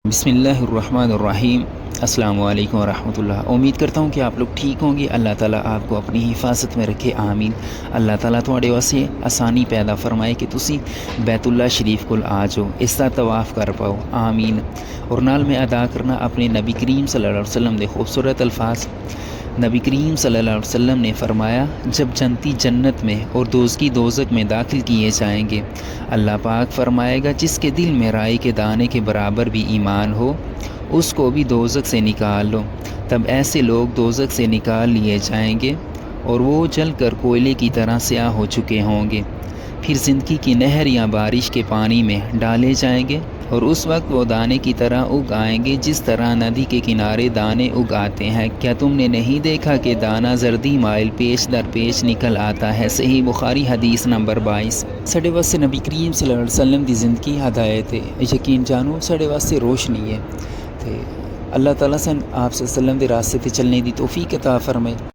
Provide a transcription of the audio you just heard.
بسم اللہ الرحمن الرحیم۔ السلام علیکم ورحمۃ اللہ۔ امید کرتا ہوں کہ آپ لوگ ٹھیک ہوں گے۔ اللہ تعالیٰ آپ کو اپنی حفاظت میں رکھے، آمین۔ اللہ تعالیٰ تھوڑے واسطے آسانی پیدا فرمائے کہ تسی بیت اللہ شریف کو آ جاؤ، اس کا طواف کر پاؤ، آمین۔ اور نال میں ادا کرنا اپنے نبی کریم صلی اللہ علیہ وسلم دے خوبصورت الفاظ۔ نبی کریم صلی اللہ علیہ وسلم نے فرمایا، جب جنتی جنت میں اور دوزکی دوزک میں داخل کیے جائیں گے، اللہ پاک فرمائے گا جس کے دل میں رائی کے دانے کے برابر بھی ایمان ہو اس کو بھی دوزک سے نکال لو۔ تب ایسے لوگ دوزک سے نکال لیے جائیں گے اور وہ جل کر کوئلے کی طرح سیاہ ہو چکے ہوں گے۔ پھر زندگی کی نہر یا بارش کے پانی میں ڈالے جائیں گے اور اس وقت وہ دانے کی طرح اگ آئیں گے جس طرح ندی کے کنارے دانے اگ آتے ہیں۔ کیا تم نے نہیں دیکھا کہ دانہ زردی مائل پیش در پیش نکل آتا ہے؟ صحیح بخاری حدیث نمبر 22۔ ساڈے واسطے نبی کریم صلی اللہ علیہ وسلم دی زندگی ہدایت ہے، یقین جانو ساڈے واسطے روشنی ہے۔ تے اللہ تعالیٰ سن آپ صلی اللہ علیہ وسلم دے راستے تے چلنے دی توفیق عطا فرمائے۔